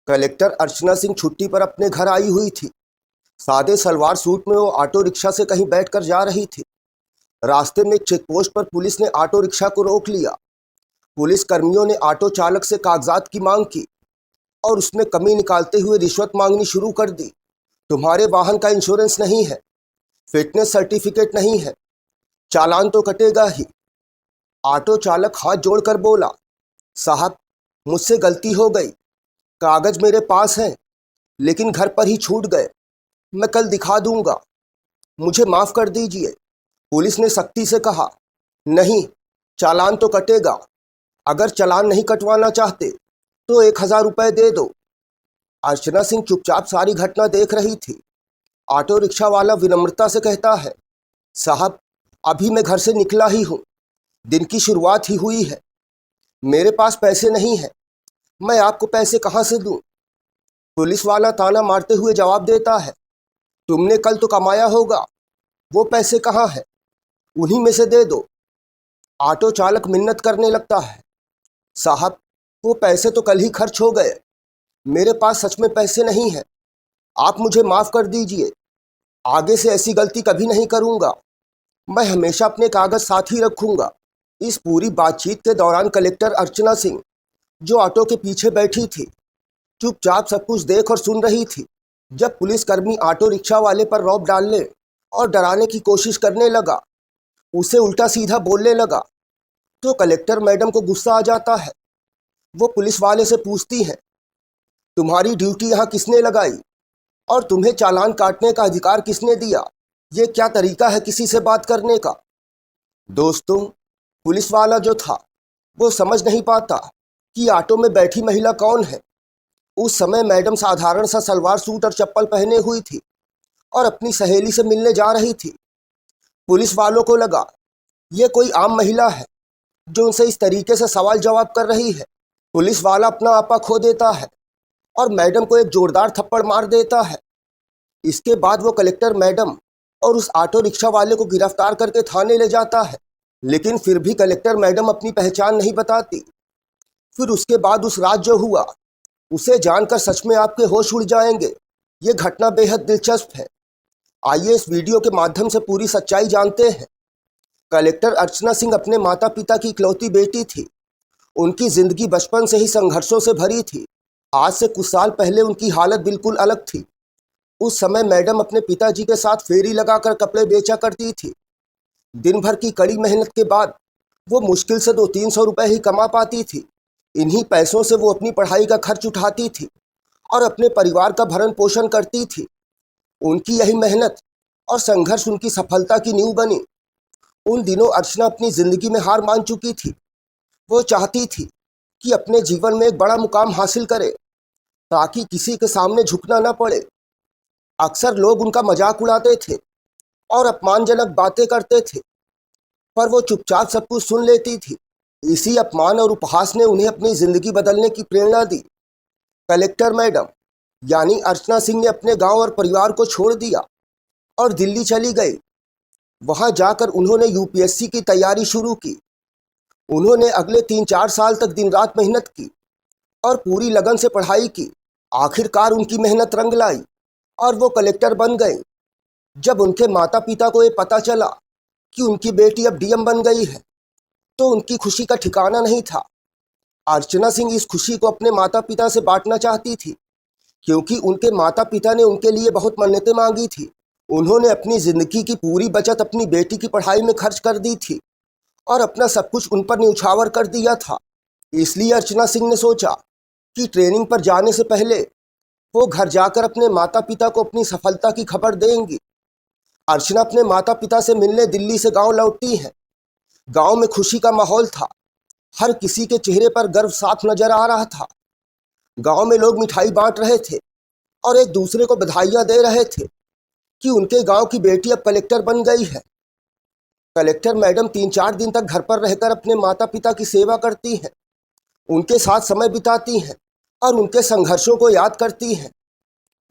Collector Archana Singh छुट्टी पर अपने घर आई हुई थी। सादे सलवार सूट में वो ऑटो रिक्शा से कहीं बैठकर जा रही थी। रास्ते में चेक पोस्ट पर पुलिस ने ऑटो रिक्शा को रोक लिया। पुलिस कर्मियों ने ऑटो चालक से कागजात की मांग की और उसने कमी निकालते हुए रिश्वत मांगनी शुरू कर दी। तुम्हारे वाहन का इंश्योरेंस नहीं है, फिटनेस सर्टिफिकेट नहीं है, चालान तो कटेगा ही। ऑटो चालक हाथ जोड़कर बोला, साहब मुझसे गलती हो गई, कागज मेरे पास हैं लेकिन घर पर ही छूट गए, मैं कल दिखा दूंगा, मुझे माफ़ कर दीजिए। पुलिस ने सख्ती से कहा, नहीं, चालान तो कटेगा। अगर चालान नहीं कटवाना चाहते तो 1,000 रुपये दे दो। अर्चना सिंह चुपचाप सारी घटना देख रही थी। ऑटो रिक्शा वाला विनम्रता से कहता है, साहब अभी मैं घर से निकला ही हूँ, दिन की शुरुआत ही हुई है, मेरे पास पैसे नहीं हैं, मैं आपको पैसे कहाँ से दूँ। पुलिस वाला ताना मारते हुए जवाब देता है, तुमने कल तो कमाया होगा, वो पैसे कहाँ हैं, उन्हीं में से दे दो। ऑटो चालक मिन्नत करने लगता है, साहब वो पैसे तो कल ही खर्च हो गए, मेरे पास सच में पैसे नहीं हैं, आप मुझे माफ़ कर दीजिए, आगे से ऐसी गलती कभी नहीं करूँगा, मैं हमेशा अपने कागज़ साथ ही रखूँगा। इस पूरी बातचीत के दौरान कलेक्टर अर्चना सिंह, जो ऑटो के पीछे बैठी थी, चुपचाप सब कुछ देख और सुन रही थी। जब पुलिसकर्मी ऑटो रिक्शा वाले पर रौब डालने और डराने की कोशिश करने लगा, उसे उल्टा सीधा बोलने लगा, तो कलेक्टर मैडम को गुस्सा आ जाता है। वो पुलिस वाले से पूछती हैं, तुम्हारी ड्यूटी यहाँ किसने लगाई और तुम्हें चालान काटने का अधिकार किसने दिया? ये क्या तरीका है किसी से बात करने का? दोस्तों, पुलिस वाला जो था वो समझ नहीं पाता कि ऑटो में बैठी महिला कौन है। उस समय मैडम साधारण सा सलवार सूट और चप्पल पहने हुई थी और अपनी सहेली से मिलने जा रही थी। पुलिस वालों को लगा ये कोई आम महिला है जो उनसे इस तरीके से सवाल जवाब कर रही है। पुलिस वाला अपना आपा खो देता है और मैडम को एक जोरदार थप्पड़ मार देता है। इसके बाद वो कलेक्टर मैडम और उस ऑटो रिक्शा वाले को गिरफ्तार करके थाने ले जाता है, लेकिन फिर भी कलेक्टर मैडम अपनी पहचान नहीं बताती। फिर उसके बाद उस रात जो हुआ, उसे जानकर सच में आपके होश उड़ जाएंगे। ये घटना बेहद दिलचस्प है। आइए इस वीडियो के माध्यम से पूरी सच्चाई जानते हैं। कलेक्टर अर्चना सिंह अपने माता पिता की इकलौती बेटी थी। उनकी जिंदगी बचपन से ही संघर्षों से भरी थी। आज से कुछ साल पहले उनकी हालत बिल्कुल अलग थी। उस समय मैडम अपने पिताजी के साथ फेरी लगाकर कपड़े बेचा करती थी। दिन भर की कड़ी मेहनत के बाद वो मुश्किल से 200-300 रुपये ही कमा पाती थी। इन्हीं पैसों से वो अपनी पढ़ाई का खर्च उठाती थी और अपने परिवार का भरण पोषण करती थी। उनकी यही मेहनत और संघर्ष उनकी सफलता की नींव बनी। उन दिनों अर्चना अपनी ज़िंदगी में हार मान चुकी थी। वो चाहती थी कि अपने जीवन में एक बड़ा मुकाम हासिल करे ताकि किसी के सामने झुकना न पड़े। अक्सर लोग उनका मजाक उड़ाते थे और अपमानजनक बातें करते थे, पर वो चुपचाप सब कुछ सुन लेती थी। इसी अपमान और उपहास ने उन्हें अपनी ज़िंदगी बदलने की प्रेरणा दी। कलेक्टर मैडम यानी अर्चना सिंह ने अपने गांव और परिवार को छोड़ दिया और दिल्ली चली गई। वहां जाकर उन्होंने यूपीएससी की तैयारी शुरू की। उन्होंने अगले 3-4 साल तक दिन रात मेहनत की और पूरी लगन से पढ़ाई की। आखिरकार उनकी मेहनत रंग लाई और वो कलेक्टर बन गई। जब उनके माता पिता को ये पता चला कि उनकी बेटी अब डीएम बन गई है, तो उनकी खुशी का ठिकाना नहीं था। अर्चना सिंह इस खुशी को अपने माता पिता से बांटना चाहती थी, क्योंकि उनके माता पिता ने उनके लिए बहुत मन्नतें मांगी थी। उन्होंने अपनी ज़िंदगी की पूरी बचत अपनी बेटी की पढ़ाई में खर्च कर दी थी और अपना सब कुछ उन पर न्यौछावर कर दिया था। इसलिए अर्चना सिंह ने सोचा कि ट्रेनिंग पर जाने से पहले वो घर जाकर अपने माता पिता को अपनी सफलता की खबर देंगी। अर्चना अपने माता पिता से मिलने दिल्ली से गांव लौटती है। गांव में खुशी का माहौल था। हर किसी के चेहरे पर गर्व साफ नजर आ रहा था। गांव में लोग मिठाई बांट रहे थे और एक दूसरे को बधाइयां दे रहे थे कि उनके गांव की बेटी अब कलेक्टर बन गई है। कलेक्टर मैडम 3-4 दिन तक घर पर रहकर अपने माता पिता की सेवा करती हैं, उनके साथ समय बिताती हैं और उनके संघर्षों को याद करती हैं।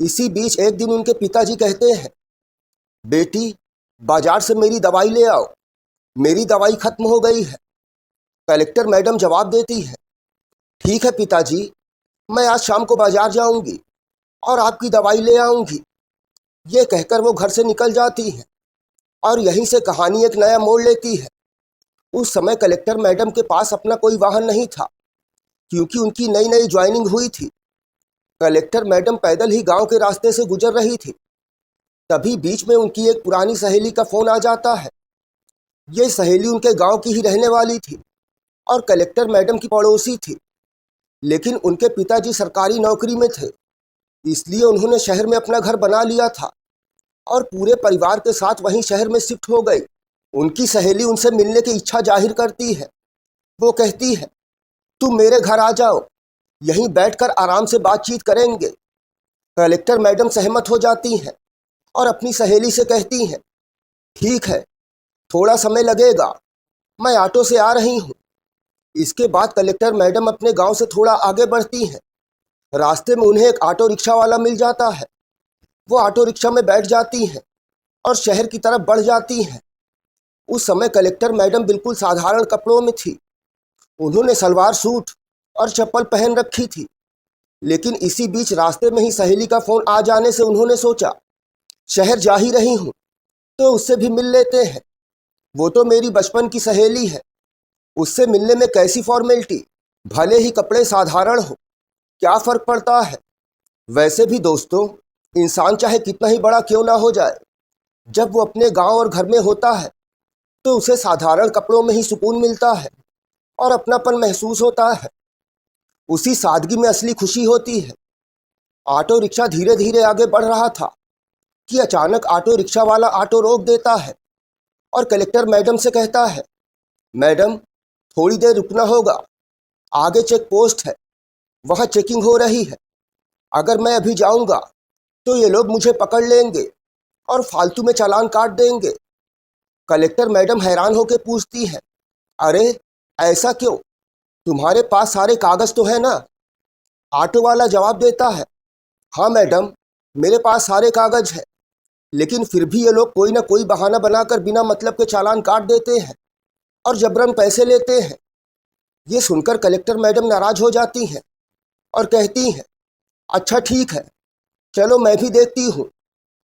इसी बीच एक दिन उनके पिताजी कहते हैं, बेटी बाजार से मेरी दवाई ले आओ, मेरी दवाई खत्म हो गई है। कलेक्टर मैडम जवाब देती है, ठीक है पिताजी, मैं आज शाम को बाजार जाऊंगी और आपकी दवाई ले आऊंगी। ये कहकर वो घर से निकल जाती है और यहीं से कहानी एक नया मोड़ लेती है। उस समय कलेक्टर मैडम के पास अपना कोई वाहन नहीं था, क्योंकि उनकी नई नई ज्वाइनिंग हुई थी। कलेक्टर मैडम पैदल ही गांव के रास्ते से गुजर रही थी। तभी बीच में उनकी एक पुरानी सहेली का फोन आ जाता है। ये सहेली उनके गांव की ही रहने वाली थी और कलेक्टर मैडम की पड़ोसी थी, लेकिन उनके पिताजी सरकारी नौकरी में थे, इसलिए उन्होंने शहर में अपना घर बना लिया था और पूरे परिवार के साथ वहीं शहर में शिफ्ट हो गई। उनकी सहेली उनसे मिलने की इच्छा जाहिर करती है। वो कहती है, तुम मेरे घर आ जाओ, यहीं बैठकर आराम से बातचीत करेंगे। कलेक्टर मैडम सहमत हो जाती हैं और अपनी सहेली से कहती हैं, ठीक है, थोड़ा समय लगेगा, मैं ऑटो से आ रही हूँ। इसके बाद कलेक्टर मैडम अपने गांव से थोड़ा आगे बढ़ती हैं। रास्ते में उन्हें एक ऑटो रिक्शा वाला मिल जाता है। वो ऑटो रिक्शा में बैठ जाती हैं और शहर की तरफ बढ़ जाती हैं। उस समय कलेक्टर मैडम बिल्कुल साधारण कपड़ों में थी। उन्होंने सलवार सूट और चप्पल पहन रखी थी, लेकिन इसी बीच रास्ते में ही सहेली का फोन आ जाने से उन्होंने सोचा, शहर जा ही रही हूँ तो उससे भी मिल लेते हैं। वो तो मेरी बचपन की सहेली है, उससे मिलने में कैसी फॉर्मेलिटी, भले ही कपड़े साधारण हो, क्या फर्क पड़ता है। वैसे भी दोस्तों, इंसान चाहे कितना ही बड़ा क्यों ना हो जाए, जब वो अपने गांव और घर में होता है तो उसे साधारण कपड़ों में ही सुकून मिलता है और अपनापन महसूस होता है। उसी सादगी में असली खुशी होती है। ऑटो रिक्शा धीरे धीरे आगे बढ़ रहा था कि अचानक ऑटो रिक्शा वाला ऑटो रोक देता है और कलेक्टर मैडम से कहता है, मैडम, थोड़ी देर रुकना होगा, आगे चेक पोस्ट है, वहाँ चेकिंग हो रही है। अगर मैं अभी जाऊँगा तो ये लोग मुझे पकड़ लेंगे और फालतू में चालान काट देंगे। कलेक्टर मैडम हैरान होकर पूछती है, अरे ऐसा क्यों, तुम्हारे पास सारे कागज तो है ना। ऑटो वाला जवाब देता है, हाँ मैडम, मेरे पास सारे कागज हैं, लेकिन फिर भी ये लोग कोई ना कोई बहाना बनाकर बिना मतलब के चालान काट देते हैं और जबरन पैसे लेते हैं। ये सुनकर कलेक्टर मैडम नाराज हो जाती हैं और कहती हैं, अच्छा ठीक है, चलो मैं भी देखती हूँ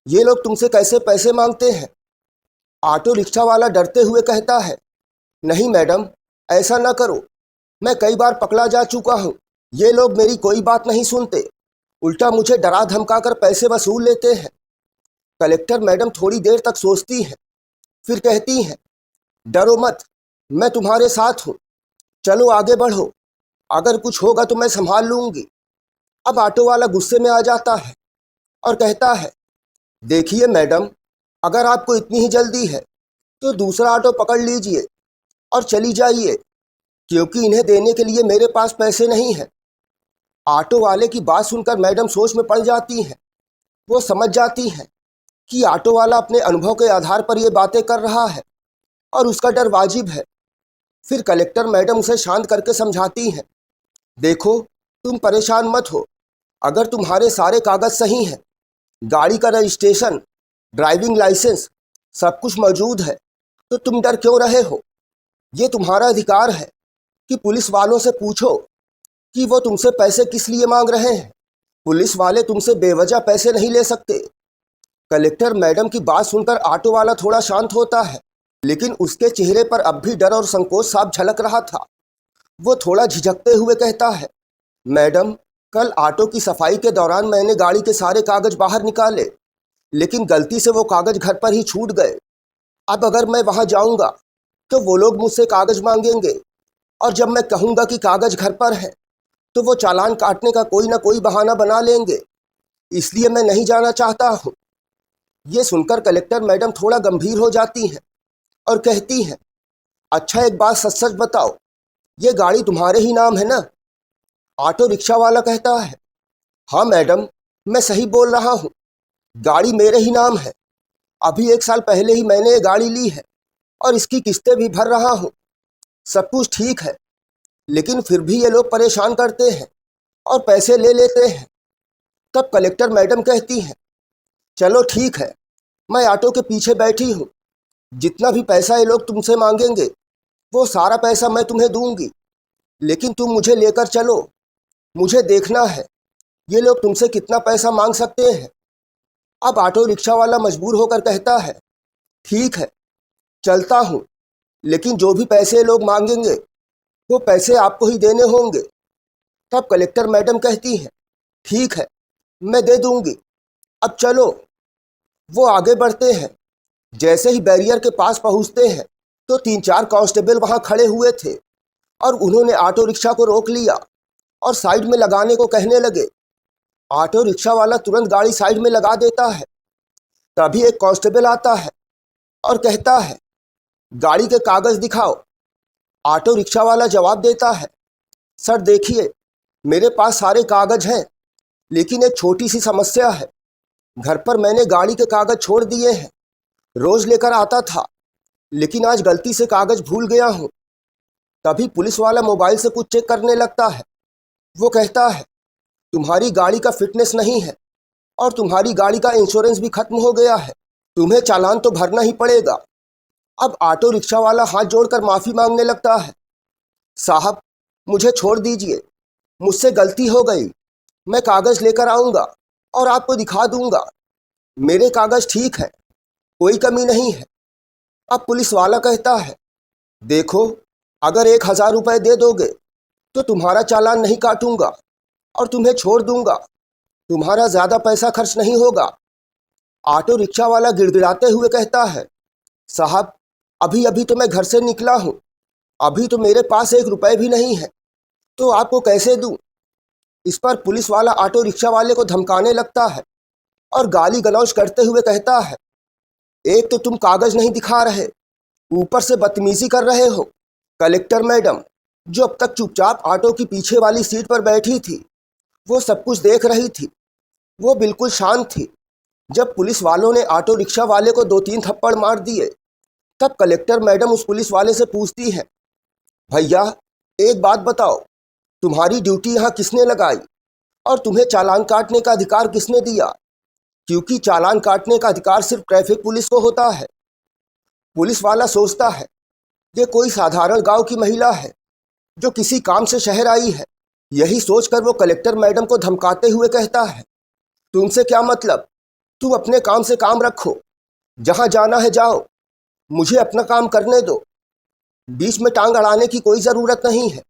ये लोग तुमसे कैसे पैसे मांगते हैं। ऑटो रिक्शा वाला डरते हुए कहता है, नहीं मैडम, ऐसा ना करो, मैं कई बार पकड़ा जा चुका हूँ। ये लोग मेरी कोई बात नहीं सुनते, उल्टा मुझे डरा धमका कर पैसे वसूल लेते हैं। कलेक्टर मैडम थोड़ी देर तक सोचती हैं, फिर कहती हैं, डरो मत, मैं तुम्हारे साथ हूँ, चलो आगे बढ़ो, अगर कुछ होगा तो मैं संभाल लूँगी। अब ऑटो वाला गुस्से में आ जाता है और कहता है, देखिए मैडम, अगर आपको इतनी ही जल्दी है तो दूसरा ऑटो पकड़ लीजिए और चली जाइए, क्योंकि इन्हें देने के लिए मेरे पास पैसे नहीं हैं। ऑटो वाले की बात सुनकर मैडम सोच में पड़ जाती हैं। वो समझ जाती हैं कि ऑटो वाला अपने अनुभव के आधार पर ये बातें कर रहा है और उसका डर वाजिब है। फिर कलेक्टर मैडम उसे शांत करके समझाती हैं, देखो, तुम परेशान मत हो, अगर तुम्हारे सारे कागज सही हैं, गाड़ी का रजिस्ट्रेशन, ड्राइविंग लाइसेंस सब कुछ मौजूद है, तो तुम डर क्यों रहे हो। ये तुम्हारा अधिकार है कि पुलिस वालों से पूछो कि वो तुमसे पैसे किस लिए मांग रहे हैं। पुलिस वाले तुमसे बेवजह पैसे नहीं ले सकते। कलेक्टर मैडम की बात सुनकर ऑटो वाला थोड़ा शांत होता है, लेकिन उसके चेहरे पर अब भी डर और संकोच साफ झलक रहा था। वो थोड़ा झिझकते हुए कहता है, मैडम, कल ऑटो की सफाई के दौरान मैंने गाड़ी के सारे कागज बाहर निकाले, लेकिन गलती से वो कागज घर पर ही छूट गए। अब अगर मैं वहाँ जाऊँगा तो वो लोग मुझसे कागज मांगेंगे और जब मैं कहूँगा कि कागज घर पर है तो वो चालान काटने का कोई ना कोई बहाना बना लेंगे, इसलिए मैं नहीं जाना चाहता हूँ। ये सुनकर कलेक्टर मैडम थोड़ा गंभीर हो जाती हैं और कहती हैं, अच्छा एक बात सच सच बताओ, ये गाड़ी तुम्हारे ही नाम है ना। ऑटो रिक्शा वाला कहता है, हाँ मैडम, मैं सही बोल रहा हूँ, गाड़ी मेरे ही नाम है। अभी 1 साल पहले ही मैंने ये गाड़ी ली है और इसकी किस्तें भी भर रहा हूँ। सब कुछ ठीक है, लेकिन फिर भी ये लोग परेशान करते हैं और पैसे ले लेते हैं। तब कलेक्टर मैडम कहती हैं, चलो ठीक है, मैं ऑटो के पीछे बैठी हूँ, जितना भी पैसा ये लोग तुमसे मांगेंगे वो सारा पैसा मैं तुम्हें दूंगी, लेकिन तुम मुझे लेकर चलो, मुझे देखना है ये लोग तुमसे कितना पैसा मांग सकते हैं। अब ऑटो रिक्शा वाला मजबूर होकर कहता है, ठीक है चलता हूँ, लेकिन जो भी पैसे लोग मांगेंगे वो पैसे आपको ही देने होंगे। तब कलेक्टर मैडम कहती हैं, ठीक है मैं दे दूंगी, अब चलो। वो आगे बढ़ते हैं। जैसे ही बैरियर के पास पहुंचते हैं तो 3-4 कांस्टेबल वहां खड़े हुए थे और उन्होंने ऑटो रिक्शा को रोक लिया और साइड में लगाने को कहने लगे। ऑटो रिक्शा वाला तुरंत गाड़ी साइड में लगा देता है। तभी एक कांस्टेबल आता है और कहता है, गाड़ी के कागज दिखाओ। ऑटो रिक्शा वाला जवाब देता है, सर देखिए मेरे पास सारे कागज हैं, लेकिन एक छोटी सी समस्या है। घर पर मैंने गाड़ी के कागज छोड़ दिए हैं। रोज लेकर आता था, लेकिन आज गलती से कागज भूल गया हूँ। तभी पुलिस वाला मोबाइल से कुछ चेक करने लगता है। वो कहता है, तुम्हारी गाड़ी का फिटनेस नहीं है और तुम्हारी गाड़ी का इंश्योरेंस भी खत्म हो गया है, तुम्हें चालान तो भरना ही पड़ेगा। अब ऑटो रिक्शा वाला हाथ जोड़कर माफ़ी मांगने लगता है, साहब मुझे छोड़ दीजिए, मुझसे गलती हो गई, मैं कागज़ लेकर आऊँगा और आपको दिखा दूँगा। मेरे कागज़ ठीक है, कोई कमी नहीं है। अब पुलिस वाला कहता है, देखो अगर 1,000 रुपये दे दोगे तो तुम्हारा चालान नहीं काटूंगा और तुम्हें छोड़ दूंगा, तुम्हारा ज़्यादा पैसा खर्च नहीं होगा। ऑटो रिक्शा वाला गिड़गिड़ाते हुए कहता है, साहब अभी अभी तो मैं घर से निकला हूँ, अभी तो मेरे पास 1 रुपये भी नहीं है, तो आपको कैसे दूँ। इस पर पुलिस वाला ऑटो रिक्शा वाले को धमकाने लगता है और गाली गलौज करते हुए कहता है, एक तो तुम कागज़ नहीं दिखा रहे, ऊपर से बदतमीजी कर रहे हो। कलेक्टर मैडम जो अब तक चुपचाप ऑटो की पीछे वाली सीट पर बैठी थी, वो सब कुछ देख रही थी। वो बिल्कुल शांत थी। जब पुलिस वालों ने ऑटो रिक्शा वाले को 2-3 थप्पड़ मार दिए, तब कलेक्टर मैडम उस पुलिस वाले से पूछती है, भैया एक बात बताओ, तुम्हारी ड्यूटी यहाँ किसने लगाई और तुम्हें चालान काटने का अधिकार किसने दिया, क्योंकि चालान काटने का अधिकार सिर्फ ट्रैफिक पुलिस को होता है। पुलिस वाला सोचता है, ये कोई साधारण गांव की महिला है जो किसी काम से शहर आई है। यही सोचकर वो कलेक्टर मैडम को धमकाते हुए कहता है, तुमसे क्या मतलब, तुम अपने काम से काम रखो, जहां जाना है जाओ, मुझे अपना काम करने दो, बीच में टांग अड़ाने की कोई ज़रूरत नहीं है।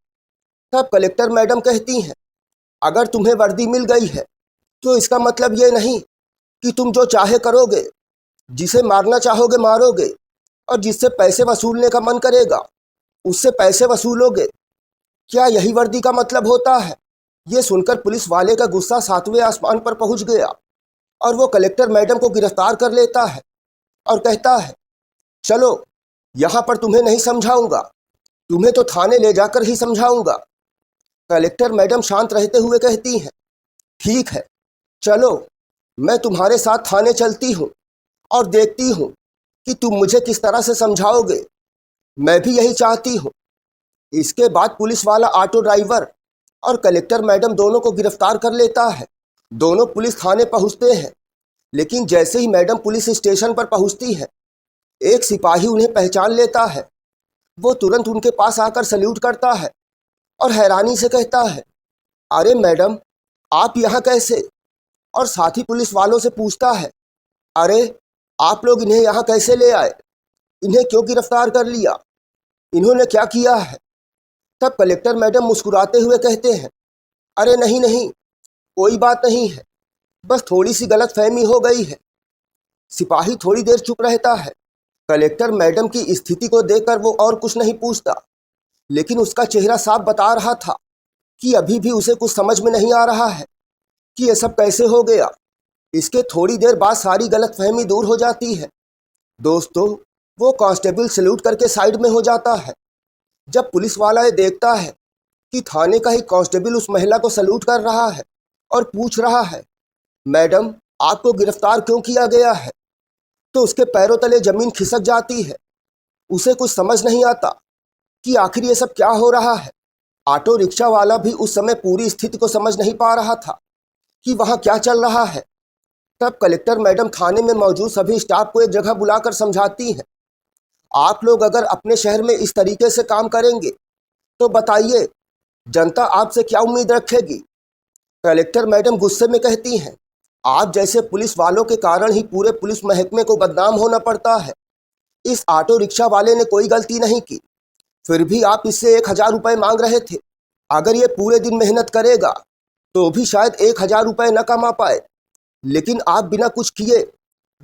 तब कलेक्टर मैडम कहती हैं, अगर तुम्हें वर्दी मिल गई है तो इसका मतलब ये नहीं कि तुम जो चाहे करोगे, जिसे मारना चाहोगे मारोगे और जिससे पैसे वसूलने का मन करेगा उससे पैसे वसूलोगे। क्या यही वर्दी का मतलब होता है। ये सुनकर पुलिस वाले का गुस्सा 7वें आसमान पर पहुंच गया और वो कलेक्टर मैडम को गिरफ्तार कर लेता है और कहता है, चलो यहाँ पर तुम्हें नहीं समझाऊंगा, तुम्हें तो थाने ले जाकर ही समझाऊंगा। कलेक्टर मैडम शांत रहते हुए कहती हैं, ठीक है चलो, मैं तुम्हारे साथ थाने चलती हूँ और देखती हूँ कि तुम मुझे किस तरह से समझाओगे। मैं भी यही चाहती हूँ। इसके बाद पुलिस वाला ऑटो ड्राइवर और कलेक्टर मैडम दोनों को गिरफ्तार कर लेता है। दोनों पुलिस थाने पहुँचते हैं, लेकिन जैसे ही मैडम पुलिस स्टेशन पर पहुँचती है, एक सिपाही उन्हें पहचान लेता है। वो तुरंत उनके पास आकर सल्यूट करता है और हैरानी से कहता है, अरे मैडम आप यहाँ कैसे। और साथ ही पुलिस वालों से पूछता है, अरे आप लोग इन्हें यहाँ कैसे ले आए, इन्हें क्यों गिरफ्तार कर लिया, इन्होंने क्या किया है। तब कलेक्टर मैडम मुस्कुराते हुए कहते हैं, अरे नहीं नहीं, कोई बात नहीं है, बस थोड़ी सी गलतफहमी हो गई है। सिपाही थोड़ी देर चुप रहता है। कलेक्टर मैडम की स्थिति को देखकर वो और कुछ नहीं पूछता, लेकिन उसका चेहरा साफ बता रहा था कि अभी भी उसे कुछ समझ में नहीं आ रहा है कि ये सब कैसे हो गया। इसके थोड़ी देर बाद सारी गलतफहमी दूर हो जाती है। दोस्तों, वो कांस्टेबल सैल्यूट करके साइड में हो जाता है। जब पुलिस वाला ये देखता है कि थाने का ही कांस्टेबल उस महिला को सैल्यूट कर रहा है और पूछ रहा है, मैडम आपको गिरफ्तार क्यों किया गया है, तो उसके पैरों तले जमीन खिसक जाती है। उसे कुछ समझ नहीं आता कि आखिर ये सब क्या हो रहा है। ऑटो रिक्शा वाला भी उस समय पूरी स्थिति को समझ नहीं पा रहा था कि वहाँ क्या चल रहा है। तब कलेक्टर मैडम थाने में मौजूद सभी स्टाफ को एक जगह बुलाकर समझाती हैं, आप लोग अगर अपने शहर में इस तरीके से काम करेंगे तो बताइए जनता आपसे क्या उम्मीद रखेगी। कलेक्टर मैडम गुस्से में कहती हैं, आप जैसे पुलिस वालों के कारण ही पूरे पुलिस महकमे को बदनाम होना पड़ता है। इस ऑटो रिक्शा वाले ने कोई गलती नहीं की, फिर भी आप इससे 1,000 रुपये मांग रहे थे। अगर ये पूरे दिन मेहनत करेगा तो भी शायद 1,000 रुपये न कमा पाए, लेकिन आप बिना कुछ किए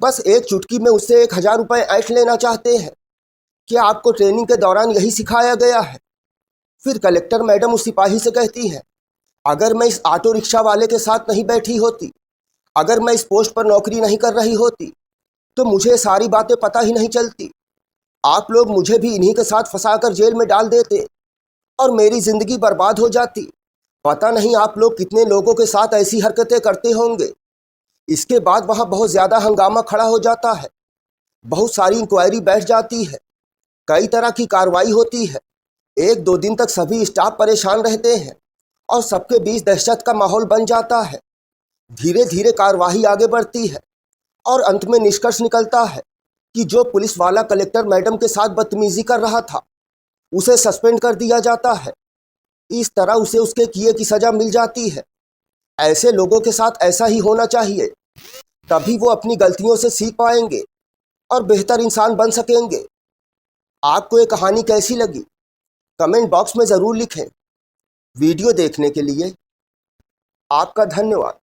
बस एक चुटकी में उससे 1,000 रुपये ऐंठ लेना चाहते हैं। क्या आपको ट्रेनिंग के दौरान यही सिखाया गया है? फिर कलेक्टर मैडम उस सिपाही से कहती हैं, अगर मैं इस ऑटो रिक्शा वाले के साथ नहीं बैठी होती, अगर मैं इस पोस्ट पर नौकरी नहीं कर रही होती, तो मुझे सारी बातें पता ही नहीं चलती। आप लोग मुझे भी इन्हीं के साथ फंसाकर जेल में डाल देते और मेरी ज़िंदगी बर्बाद हो जाती। पता नहीं आप लोग कितने लोगों के साथ ऐसी हरकतें करते होंगे। इसके बाद वहाँ बहुत ज़्यादा हंगामा खड़ा हो जाता है, बहुत सारी इंक्वायरी बैठ जाती है, कई तरह की कार्रवाई होती है। 1-2 दिन तक सभी स्टाफ परेशान रहते हैं और सबके बीच दहशत का माहौल बन जाता है। धीरे धीरे कार्यवाही आगे बढ़ती है और अंत में निष्कर्ष निकलता है कि जो पुलिस वाला कलेक्टर मैडम के साथ बदतमीजी कर रहा था, उसे सस्पेंड कर दिया जाता है। इस तरह उसे उसके किए की सज़ा मिल जाती है। ऐसे लोगों के साथ ऐसा ही होना चाहिए, तभी वो अपनी गलतियों से सीख पाएंगे और बेहतर इंसान बन सकेंगे। आपको ये कहानी कैसी लगी, कमेंट बॉक्स में ज़रूर लिखें। वीडियो देखने के लिए आपका धन्यवाद।